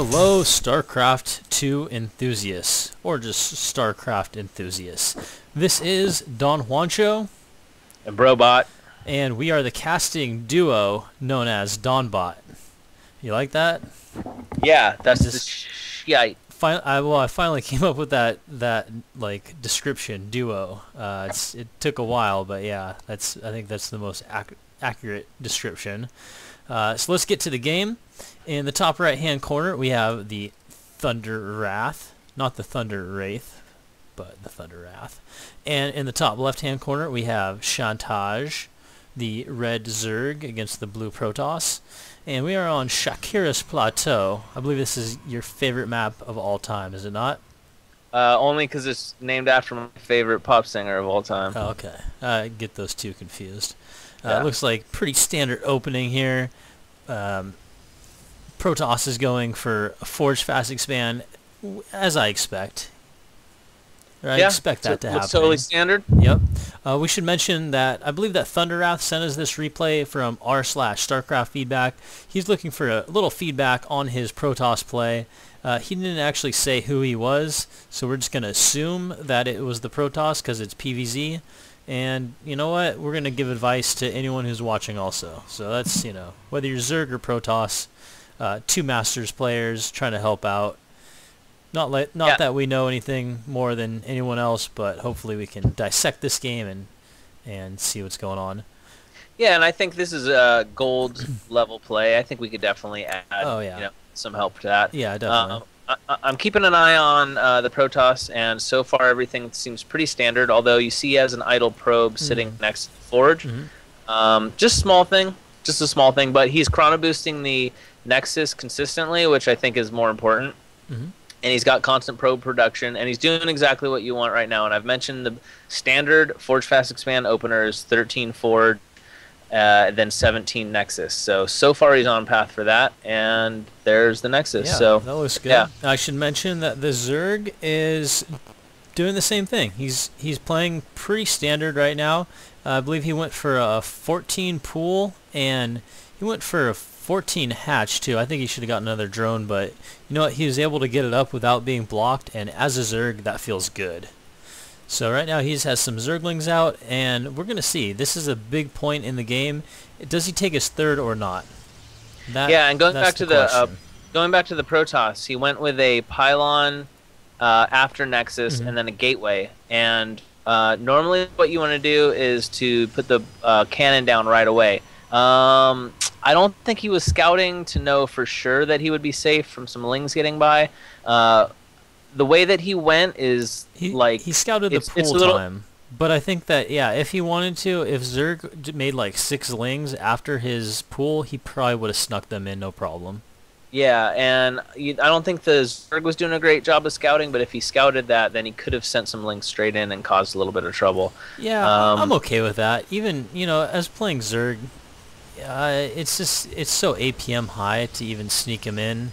Hello, StarCraft 2 enthusiasts, or just StarCraft enthusiasts. This is Don Juancho and Brobot, and we are the casting duo known as Donbot. You like that? Yeah, that's I finally came up with that like description, duo. It took a while, but yeah, I think that's the most accurate description. So let's get to the game. In the top right-hand corner, we have the Thunderwrath, not the Thunderwrath, but the Thunderwrath. And in the top left-hand corner, we have Chantage, the red Zerg against the blue Protoss. And we are on Shakira's Plateau. I believe this is your favorite map of all time, is it not? Only because it's named after my favorite pop singer of all time. Oh, okay. I get those two confused. Yeah. It looks like pretty standard opening here. Protoss is going for a Forge Fast Expand, as I expect. I expect that to happen. Looks totally standard. Yep. We should mention that I believe that Thunderwrath sent us this replay from r/StarCraft feedback. He's looking for a little feedback on his Protoss play. He didn't actually say who he was, so we're just going to assume that it was the Protoss because it's PvZ. And you know what? We're going to give advice to anyone who's watching also. So that's, whether you're Zerg or Protoss, two Masters players trying to help out. Not that we know anything more than anyone else, but hopefully we can dissect this game and see what's going on. Yeah, and I think this is a gold level play. I think we could definitely add some help to that. Yeah, definitely. I'm keeping an eye on the Protoss, and so far everything seems pretty standard, although you see he has an idle probe sitting next to the Forge. Just a small thing, but he's chrono boosting the Nexus consistently, which I think is more important. And he's got constant probe production, and he's doing exactly what you want right now. And I've mentioned the standard Forge Fast Expand opener is 13 Forge, then 17 Nexus. So far he's on path for that, and there's the Nexus. Yeah, so that looks good. Yeah. I should mention that the Zerg is doing the same thing. He's playing pretty standard right now. I believe he went for a 14 pool, and he went for a 14 hatch too. I think he should have got another drone, but you know what? He was able to get it up without being blocked, and as a Zerg, that feels good. So right now he has some Zerglings out, and we're gonna see. This is a big point in the game. Does he take his third or not? And going back to the Protoss, he went with a pylon after Nexus and then a gateway. And normally, what you want to do is to put the cannon down right away. I don't think he was scouting to know for sure that he would be safe from some lings getting by. The way that he went is he scouted the pool time. But I think that, if he wanted to, if Zerg made like 6 lings after his pool, he probably would have snuck them in, no problem. Yeah, and I don't think the Zerg was doing a great job of scouting, but if he scouted that, then he could have sent some lings straight in and caused a little bit of trouble. Yeah, I'm okay with that. Even, as playing Zerg, it's so APM high to even sneak him in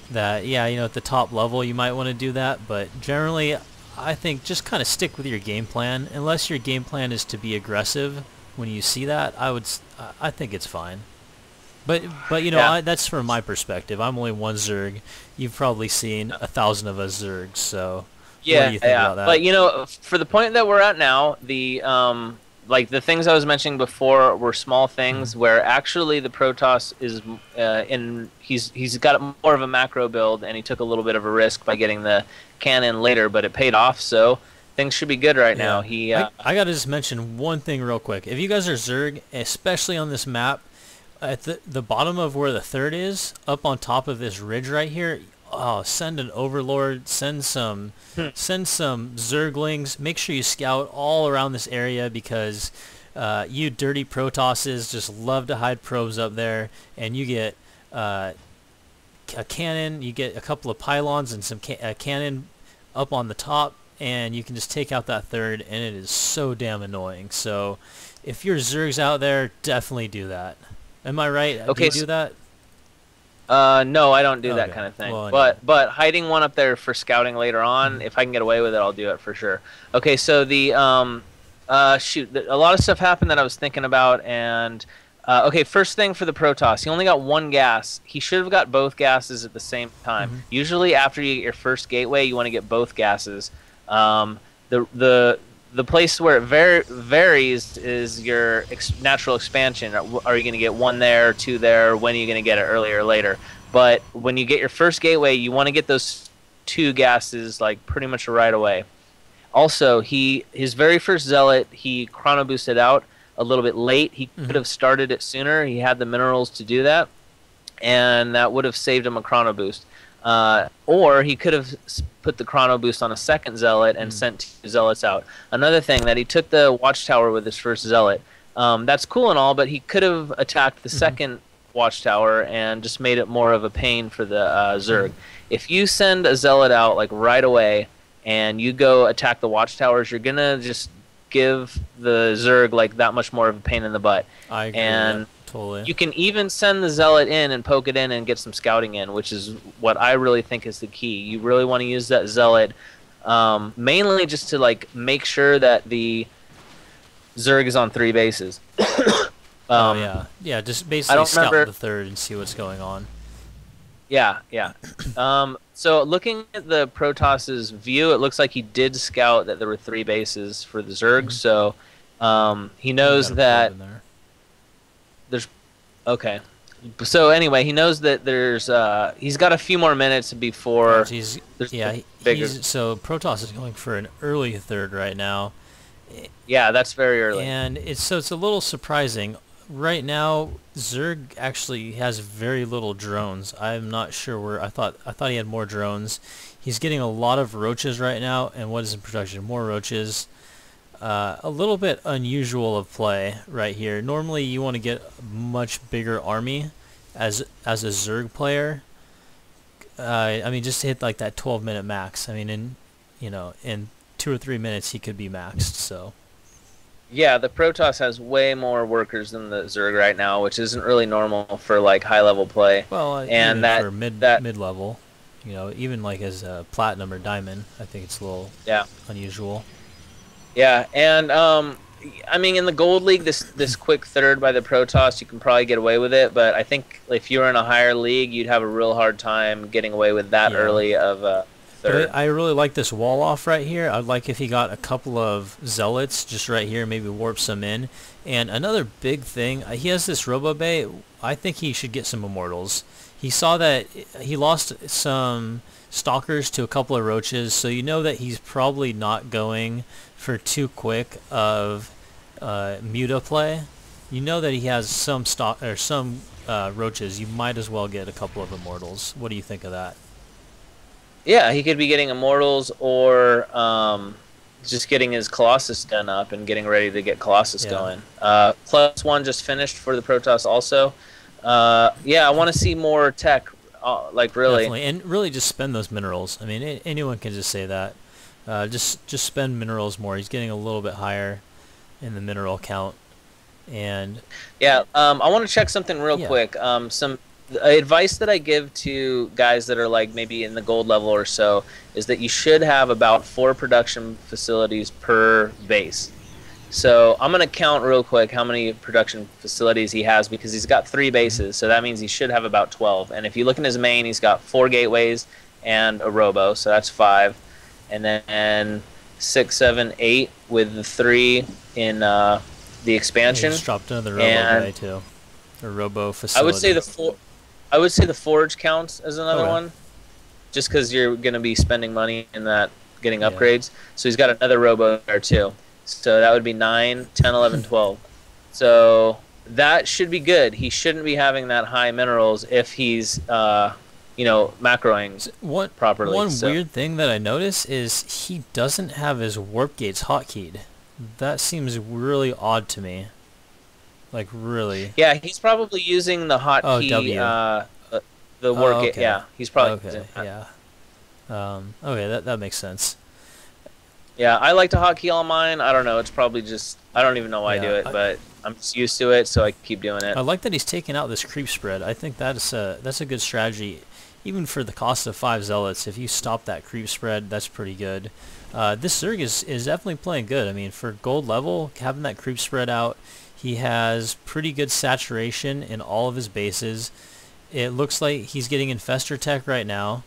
that, at the top level you might want to do that, but generally I think just kind of stick with your game plan. Unless your game plan is to be aggressive when you see that, I think it's fine. But that's from my perspective. I'm only one Zerg. You've probably seen 1,000 of us Zergs, so what do you think about that? But for the point that we're at now, the the things I was mentioning before were small things where actually the Protoss is he's got more of a macro build, and he took a little bit of a risk by getting the cannon later, but it paid off, so things should be good right now. I gotta just mention one thing real quick. If you guys are Zerg, especially on this map, at the bottom of where the third is, up on top of this ridge right here, send an Overlord, send some Zerglings. Make sure you scout all around this area, because you dirty Protosses just love to hide probes up there, and you get a cannon, you get a couple of pylons and some cannon up on the top, and you can just take out that third, and it is so damn annoying. So if you're Zergs out there, definitely do that. Am I right? Okay, do you do that? No, I don't do that kind of thing. Well, but hiding one up there for scouting later on, if I can get away with it, I'll do it for sure. Okay, so the a lot of stuff happened that I was thinking about, and Okay, first thing for the Protoss, he only got one gas. He should have got both gases at the same time. Usually, after you get your first gateway, you want to get both gases. The the place where it varies is your natural expansion. Are you going to get one there, two there? When are you going to get it, earlier or later? But when you get your first gateway, you want to get those two gases like pretty much right away. Also, his very first zealot, he chrono boosted out a little bit late. He could have started it sooner. He had the minerals to do that, and that would have saved him a chrono boost. Or he could have put the chrono boost on a second zealot and sent 2 zealots out. Another thing, that he took the watchtower with his first zealot. That's cool and all, but he could have attacked the second watchtower and just made it more of a pain for the Zerg. If you send a zealot out like right away and you go attack the watchtowers, you're gonna just give the Zerg like that much more of a pain in the butt. I agree. And totally. you can even send the zealot in and poke it in and get some scouting in, which is what I really think is the key. You really want to use that zealot mainly just to like make sure that the Zerg is on 3 bases. Yeah, just basically scout the third and see what's going on. Yeah. So looking at the Protoss's view, it looks like he did scout that there were 3 bases for the Zerg. So he knows that there's okay. So anyway, he knows that there's he's got a few more minutes before. So Protoss is going for an early third right now. Yeah, that's very early. And it's a little surprising. Right now, Zerg actually has very little drones. I'm not sure where. I thought he had more drones. He's getting a lot of roaches right now, and what is in production? More roaches. A little bit unusual of play right here. Normally, you want to get a much bigger army as a Zerg player. I mean, just to hit like that 12-minute max. I mean, in 2 or 3 minutes, he could be maxed. So. Yeah, the Protoss has way more workers than the Zerg right now, which isn't really normal for like high-level play. Well, and even for mid-level, even like as a platinum or diamond, I think it's a little unusual. Yeah, and I mean, in the Gold League, this quick third by the Protoss, you can probably get away with it. But I think if you were in a higher league, you'd have a real hard time getting away with that early of a third. But I really like this wall off right here. I'd like if he got a couple of zealots just right here, maybe warp some in. And another big thing, he has this Robo Bay. I think he should get some immortals. He saw that he lost some stalkers to a couple of roaches, so you know that he's probably not going for too quick of muta play. You know that he has some roaches. You might as well get a couple of immortals. What do you think of that? Yeah, he could be getting immortals or just getting his Colossus gun up and getting ready to get Colossus going. +1 just finished for the Protoss also. I want to see more tech, like really. Definitely, and really just spend those minerals. I mean, anyone can just say that. Just spend minerals more. He's getting a little bit higher in the mineral count. And I want to check something real quick. Some advice that I give to guys that are like maybe in the gold level or so is that you should have about 4 production facilities per base. So I'm going to count real quick how many production facilities he has, because he's got 3 bases, so that means he should have about 12. And if you look in his main, he's got 4 gateways and a robo, so that's 5. And then 6, 7, 8 with the 3 in the expansion. He just dropped another robo bay too. A robo facility. I would say the forge counts as another one, just because you're going to be spending money in that, getting upgrades. So he's got another robo there too. So that would be 9, 10, 11, 12. So that should be good. He shouldn't be having that high minerals if he's, macroing properly. One weird thing that I notice is he doesn't have his warp gates hotkeyed. That seems really odd to me. Like, really. Yeah, he's probably using the hotkey, the warp gate. Yeah, he's probably using that. Okay, that makes sense. Yeah, I like to hotkey all mine. I don't know. It's probably just, I don't even know why I do it, but I'm just used to it, so I keep doing it. I like that he's taking out this creep spread. I think that's a good strategy. Even for the cost of 5 zealots, if you stop that creep spread, that's pretty good. This Zerg is definitely playing good. I mean, for gold level, having that creep spread out, He has pretty good saturation in all of his bases. It looks like he's getting Infestor Tech right now.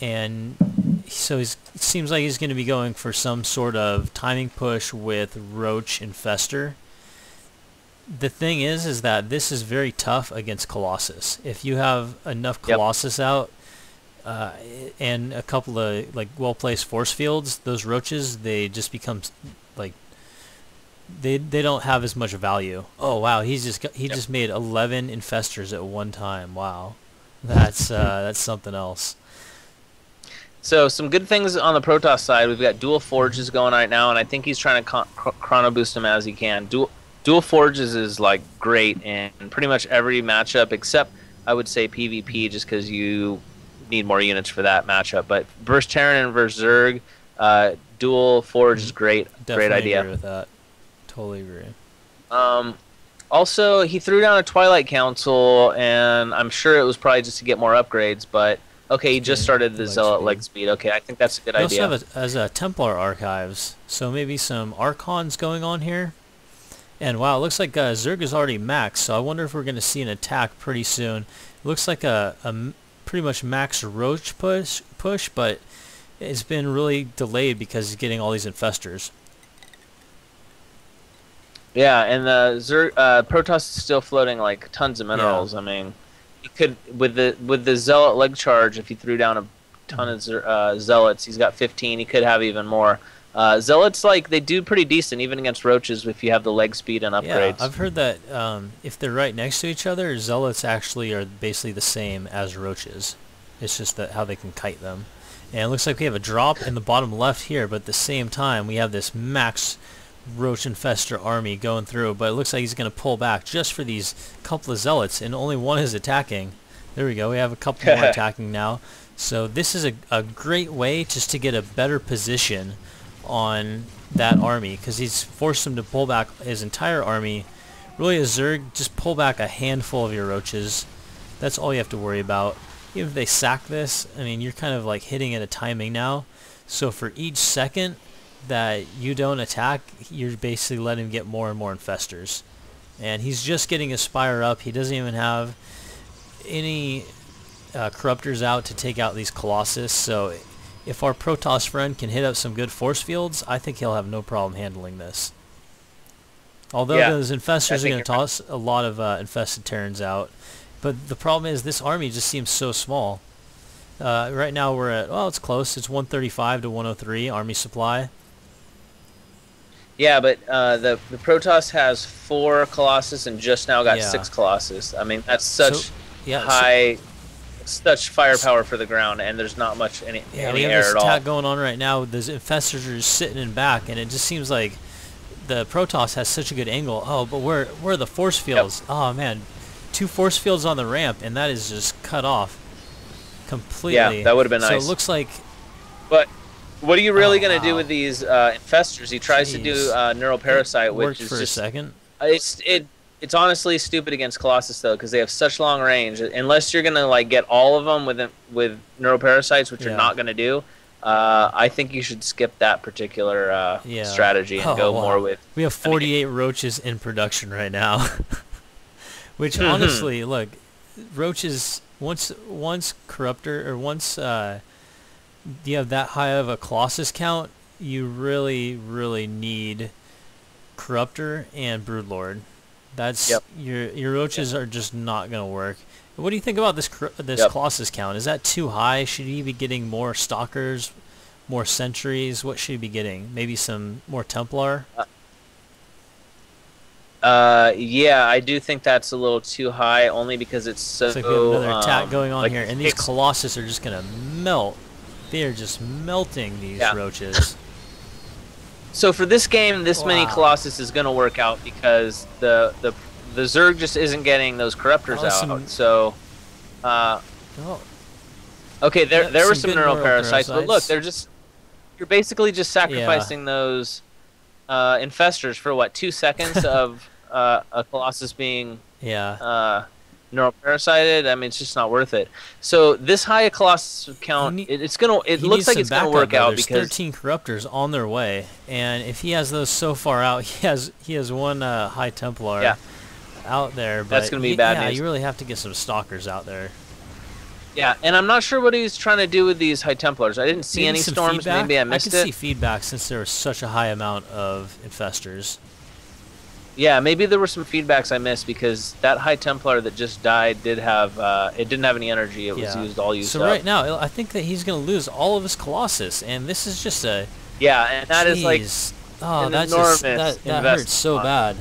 And so it seems like he's going to be going for some sort of timing push with Roach Infestor. The thing is that this is very tough against Colossus. If you have enough Colossus out and a couple of like well-placed force fields, those Roaches, they just become like they don't have as much value. Oh wow, he just made 11 Infestors at one time. Wow, that's something else. So some good things on the Protoss side. We've got dual forges going right now, and I think he's trying to chrono boost them as he can. Dual forges is like great in pretty much every matchup except I would say PvP, just because you need more units for that matchup. But versus Terran and versus Zerg, dual forge is great. Definitely great idea. Agree with that. Totally agree. Also, he threw down a Twilight Council, and I'm sure it was probably just to get more upgrades, but okay, he just started the Zealot leg speed. Okay, I think that's a good idea. Also have as a Templar Archives, so maybe some Archons going on here. And wow, it looks like Zerg is already maxed, so I wonder if we're going to see an attack pretty soon. It looks like a pretty much max Roach push, but it's been really delayed because he's getting all these Infestors. Yeah, and the Zerg, Protoss is still floating like tons of minerals. Yeah. I mean, he could with the Zealot leg charge. If he threw down a ton of Zealots, he's got 15. He could have even more. Zealots, like, they do pretty decent even against Roaches if you have the leg speed and upgrades. Yeah, I've heard that if they're right next to each other, Zealots actually are basically the same as Roaches. It's just that how they can kite them. And it looks like we have a drop in the bottom left here, but at the same time we have this max Roach Infestor army going through, but it looks like he's going to pull back just for these couple of Zealots, and only one is attacking. There we go, we have a couple more attacking now. So this is a great way just to get a better position on that army, because he's forced him to pull back his entire army. Really, a Zerg, just pull back a handful of your Roaches. That's all you have to worry about. Even if they sack this, I mean, you're kind of like hitting at a timing now. So for each second that you don't attack, you're basically letting him get more and more Infestors. And he's just getting his Spire up. He doesn't even have any Corruptors out to take out these Colossus. So if our Protoss friend can hit up some good force fields, I think he'll have no problem handling this. Although those Infestors are going to toss a lot of infested Terrans out. But the problem is this army just seems so small. Right now we're at, well, it's close. It's 135 to 103 army supply. Yeah, but the Protoss has 4 Colossus and just now got 6 Colossus. I mean, that's such such firepower for the ground, and there's not much any we have air this at all. attack going on right now. Those Infestors are just sitting in back, and it just seems like the Protoss has such a good angle. Oh, but where are the force fields? Yep. Oh man, 2 force fields on the ramp, and that is just cut off completely. Yeah, that would have been nice. So it looks like. But what are you really going to do with these Infestors? He tries to do Neural Parasite, which is for just a second. It's honestly stupid against Colossus though, because they have such long range. Unless you're going to like get all of them with Neural Parasites, which you're not going to do. I think you should skip that particular strategy and go more with. We have 48 Roaches in production right now, which honestly, look, Roaches once Corruptor or once you have that high of a Colossus count, you really need Corruptor and Broodlord. That's your Roaches are just not gonna work. What do you think about this Colossus count? Is that too high? Should he be getting more Stalkers, more Sentries? What should he be getting? Maybe some more Templar? Yeah, I do think that's a little too high, only because it's so. It's like we have another attack going on here, and these Colossus are just gonna melt. They are just melting these Roaches. So for this game, this many Colossus is going to work out because the Zerg just isn't getting those Corruptors out. So, okay, there were some Neural Parasites, but look, you're basically just sacrificing those Infestors for what, 2 seconds of a Colossus being neuroparasited. I mean, it's just not worth it. So this high Colossus count, it looks like it's gonna work out There's because 13 Corruptors on their way, and if he has those so far out, he has one High Templar out there. But that's gonna be bad news. You really have to get some Stalkers out there. Yeah, and I'm not sure what he's trying to do with these High Templars. I didn't see any storms. Feedback. Maybe I missed it. I could see feedback since there was such a high amount of infestors. Yeah, maybe there were some feedbacks I missed because that High Templar that just died did have it didn't have any energy. It was used up. So right now, I think that he's going to lose all of his Colossus, and this is just a and that is like that hurts so bad.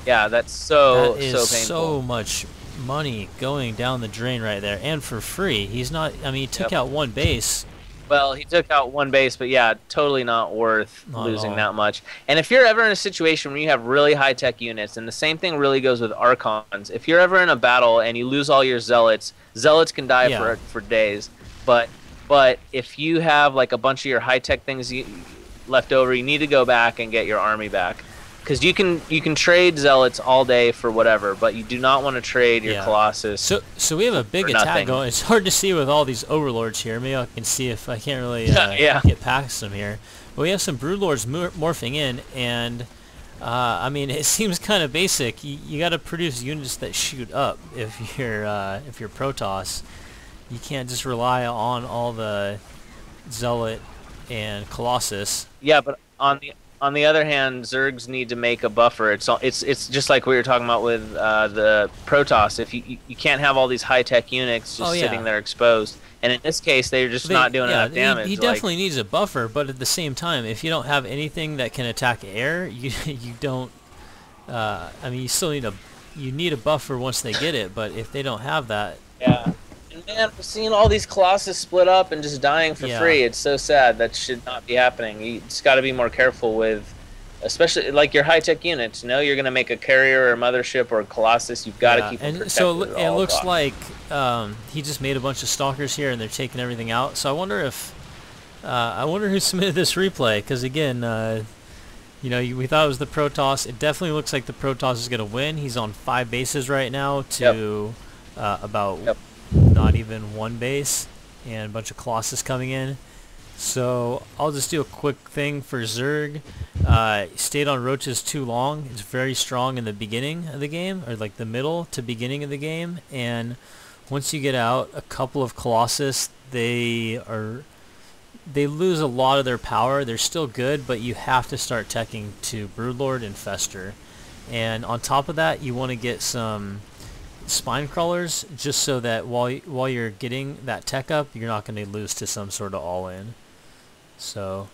Yeah, that's so painful. So much money going down the drain right there, and for free. He's not. I mean, he took out one base. Well, he took out one base, but yeah, totally not worth losing that much. And if you're ever in a situation where you have really high-tech units, and the same thing really goes with Archons, if you're ever in a battle and you lose all your Zealots can die for days. But if you have like a bunch of your high-tech things left over, you need to go back and get your army back. Because you can trade Zealots all day for whatever, but you do not want to trade your Colossus. So we have a big attack going. It's hard to see with all these Overlords here. Maybe I can see if I can't really get past them here. But we have some Broodlords morphing in, and I mean it seems kind of basic. You got to produce units that shoot up if you're Protoss. You can't just rely on all the Zealot and Colossus. Yeah, but on the other hand, Zergs need to make a buffer. It's just like we were talking about with the Protoss. If you can't have all these high-tech units just sitting there exposed. And in this case, they're just not doing enough damage. He definitely needs a buffer, but at the same time, if you don't have anything that can attack air, you don't. I mean, you still need a buffer once they get it, but if they don't have that. Yeah. And man, seeing all these Colossus split up and just dying for free, it's so sad. That should not be happening. You just got to be more careful with, especially like your high-tech units. You know, you're going to make a carrier or a mothership or a Colossus. You've got to keep them protected. So it looks like he just made a bunch of Stalkers here, and they're taking everything out. So I wonder who submitted this replay, because again, we thought it was the Protoss. It definitely looks like the Protoss is going to win. He's on 5 bases right now to about not even 1 base, and a bunch of Colossus coming in. So I'll just do a quick thing for Zerg. Stayed on roaches too long. It's very strong in the beginning of the game, or like the middle to beginning of the game, and once you get out a couple of Colossus, they lose a lot of their power. They're still good, but you have to start teching to Broodlord and Fester. And on top of that, you want to get some spine crawlers, just so that while you're getting that tech up, you're not going to lose to some sort of all-in. So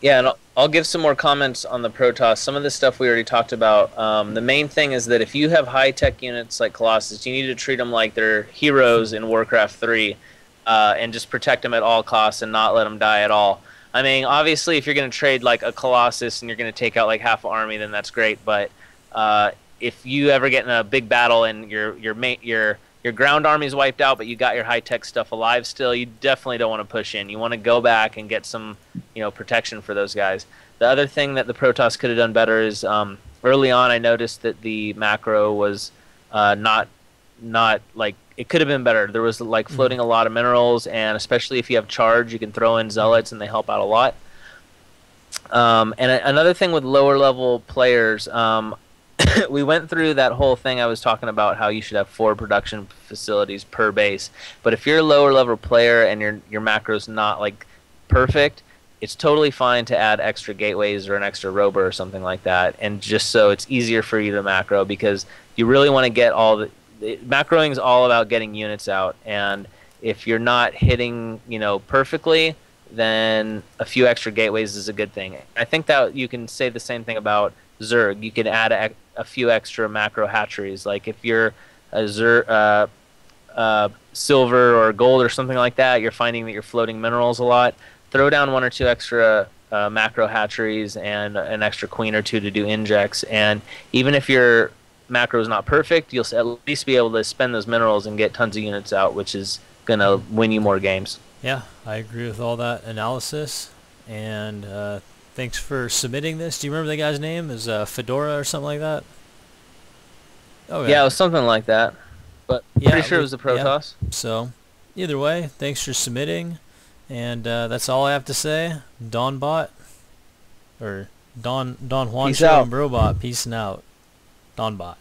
yeah, and I'll give some more comments on the Protoss. Some of the stuff we already talked about. The main thing is that if you have high-tech units like Colossus, you need to treat them like they're heroes in Warcraft 3 and just protect them at all costs and not let them die at all. I mean, obviously, if you're going to trade like a Colossus and you're going to take out like half an army, then that's great, but if you ever get in a big battle and your ground army is wiped out, but you got your high-tech stuff alive still, you definitely don't want to push in. You want to go back and get some, protection for those guys. The other thing that the Protoss could have done better is early on I noticed that the macro was not like it could have been better. There was like floating a lot of minerals, and especially if you have charge, you can throw in zealots and they help out a lot. And another thing with lower level players. We went through that whole thing I was talking about, how you should have 4 production facilities per base. But if you're a lower level player and your macro's not like perfect, it's totally fine to add extra gateways or an extra rover or something like that, and just so it's easier for you to macro, because you really want to get macroing is all about getting units out, and if you're not hitting perfectly, then a few extra gateways is a good thing. I think that you can say the same thing about Zerg. You can add a few extra macro hatcheries. Like if you're a silver or gold or something like that, you're finding that you're floating minerals a lot, throw down 1 or 2 extra macro hatcheries and an extra queen or 2 to do injects. And even if your macro is not perfect, you'll at least be able to spend those minerals and get tons of units out, which is going to win you more games. Yeah, I agree with all that analysis. And thanks for submitting this. Do you remember the guy's name? Is Fedora or something like that? Okay. Yeah, it was something like that. But Yeah, pretty sure it was the yeah. Protoss. So, either way, thanks for submitting, and that's all I have to say. Donbot, or Don Peace Juancho out. and Brobot, peacing out. Donbot.